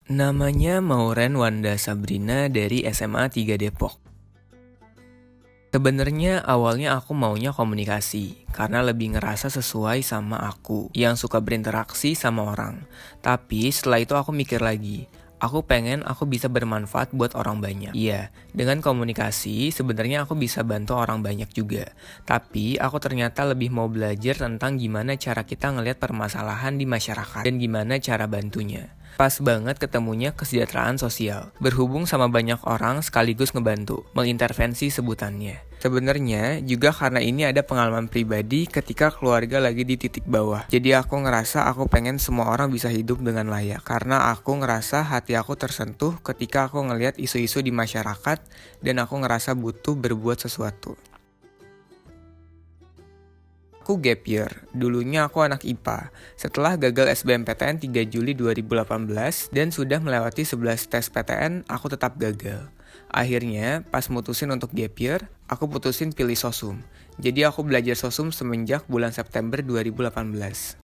Namanya Mauren Wanda Sabrina dari SMA 3 Depok. Sebenarnya awalnya aku maunya komunikasi, karena lebih ngerasa sesuai sama aku, yang suka berinteraksi sama orang. Tapi setelah itu aku mikir lagi, aku pengen aku bisa bermanfaat buat orang banyak. Iya, dengan komunikasi sebenarnya aku bisa bantu orang banyak juga. Tapi aku ternyata lebih mau belajar tentang gimana cara kita ngelihat permasalahan di masyarakat dan gimana cara bantunya. Pas banget ketemunya kesejahteraan sosial. Berhubung sama banyak orang sekaligus ngebantu, mengintervensi sebutannya. Sebenarnya juga karena ini ada pengalaman pribadi ketika keluarga lagi di titik bawah. Jadi aku ngerasa aku pengen semua orang bisa hidup dengan layak. Karena aku ngerasa hati aku tersentuh ketika aku ngelihat isu-isu di masyarakat dan aku ngerasa butuh berbuat sesuatu. Aku gap year, dulunya aku anak IPA. Setelah gagal SBMPTN 3 Juli 2018 dan sudah melewati 11 tes PTN, aku tetap gagal. Akhirnya, pas mutusin untuk gap year, aku putusin pilih sosum. Jadi aku belajar sosum semenjak bulan September 2018.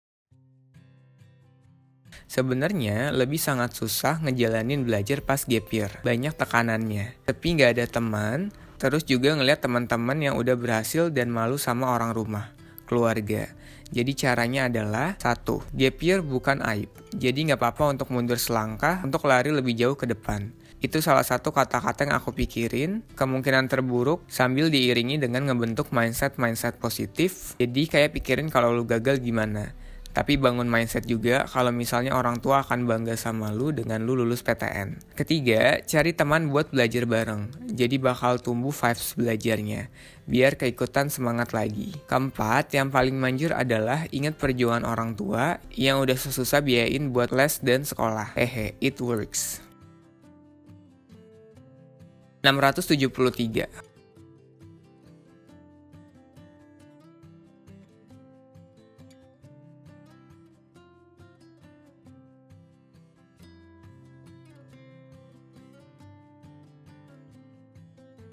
Sebenarnya lebih sangat susah ngejalanin belajar pas gap year. Banyak tekanannya, tapi nggak ada teman, terus juga ngeliat teman-teman yang udah berhasil dan malu sama orang rumah. Keluarga. Jadi caranya adalah 1. Gap year bukan aib. Jadi nggak apa-apa untuk mundur selangkah untuk lari lebih jauh ke depan. Itu salah satu kata-kata yang aku pikirin, kemungkinan terburuk sambil diiringi dengan ngebentuk mindset positif. Jadi kayak pikirin kalau lu gagal gimana. Tapi bangun mindset juga kalau misalnya orang tua akan bangga sama lu dengan lu lulus PTN. Ketiga, cari teman buat belajar bareng. Jadi bakal tumbuh vibes belajarnya. Biar keikutan semangat lagi. Keempat, yang paling manjur adalah ingat perjuangan orang tua yang udah susah biayain buat les dan sekolah. It works. 673.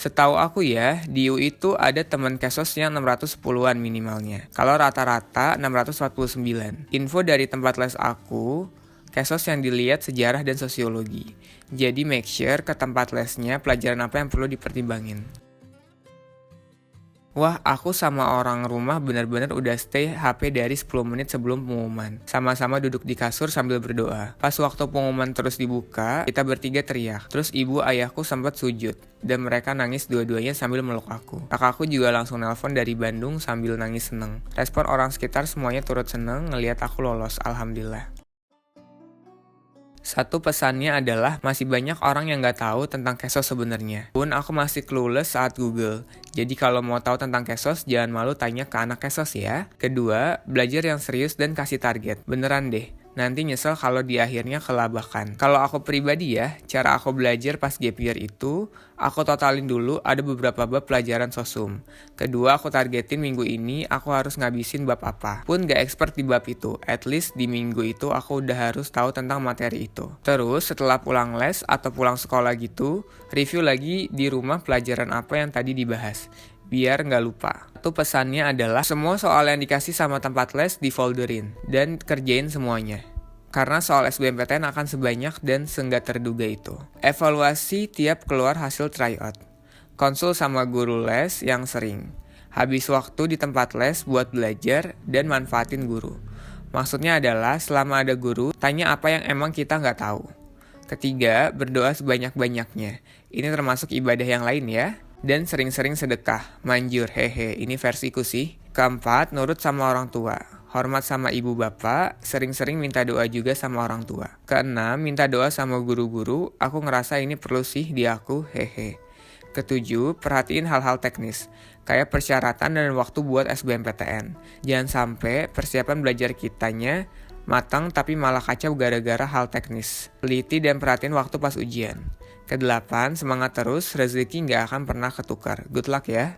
Setahu aku ya, di U itu ada teman kesos yang 610-an minimalnya. Kalau rata-rata 649. Info dari tempat les aku, kesos yang dilihat sejarah dan sosiologi. Jadi make sure ke tempat lesnya pelajaran apa yang perlu dipertimbangin. Wah, aku sama orang rumah benar-benar udah stay HP dari 10 menit sebelum pengumuman. Sama-sama duduk di kasur sambil berdoa. Pas waktu pengumuman terus dibuka, kita bertiga teriak. Terus ibu ayahku sempat sujud. Dan mereka nangis dua-duanya sambil meluk aku. Kakakku juga langsung nelpon dari Bandung sambil nangis seneng. Respon orang sekitar semuanya turut seneng ngelihat aku lolos, alhamdulillah. Satu pesannya adalah masih banyak orang yang nggak tahu tentang Kesos sebenarnya. Pun aku masih clueless saat Google. Jadi kalau mau tahu tentang Kesos, jangan malu tanya ke anak Kesos ya. Kedua, belajar yang serius dan kasih target. Beneran deh. Nanti nyesel kalau di akhirnya kelabakan. Kalau aku pribadi ya, cara aku belajar pas gap year itu, aku totalin dulu ada beberapa bab pelajaran sosum. Kedua, aku targetin minggu ini aku harus ngabisin bab apa. Pun gak expert di bab itu, at least di minggu itu aku udah harus tahu tentang materi itu. Terus setelah pulang les atau pulang sekolah gitu, review lagi di rumah pelajaran apa yang tadi dibahas. Biar nggak lupa. Satu pesannya adalah semua soal yang dikasih sama tempat les difolderin dan kerjain semuanya. Karena soal SBMPTN akan sebanyak dan seenggak terduga itu. Evaluasi tiap keluar hasil tryout. Konsul sama guru les yang sering. Habis waktu di tempat les buat belajar dan manfaatin guru. Maksudnya adalah selama ada guru, tanya apa yang emang kita nggak tahu. Ketiga, berdoa sebanyak-banyaknya. Ini termasuk ibadah yang lain ya. Dan sering-sering sedekah, manjur, ini versiku sih. Keempat, nurut sama orang tua. Hormat sama ibu bapak, sering-sering minta doa juga sama orang tua. Keenam, minta doa sama guru-guru, aku ngerasa ini perlu sih di aku, Ketujuh, perhatiin hal-hal teknis, kayak persyaratan dan waktu buat SBMPTN. Jangan sampai persiapan belajar kitanya matang tapi malah kacau gara-gara hal teknis. Teliti dan perhatiin waktu pas ujian. Kedelapan, semangat terus, rezeki nggak akan pernah ketukar. Good luck ya.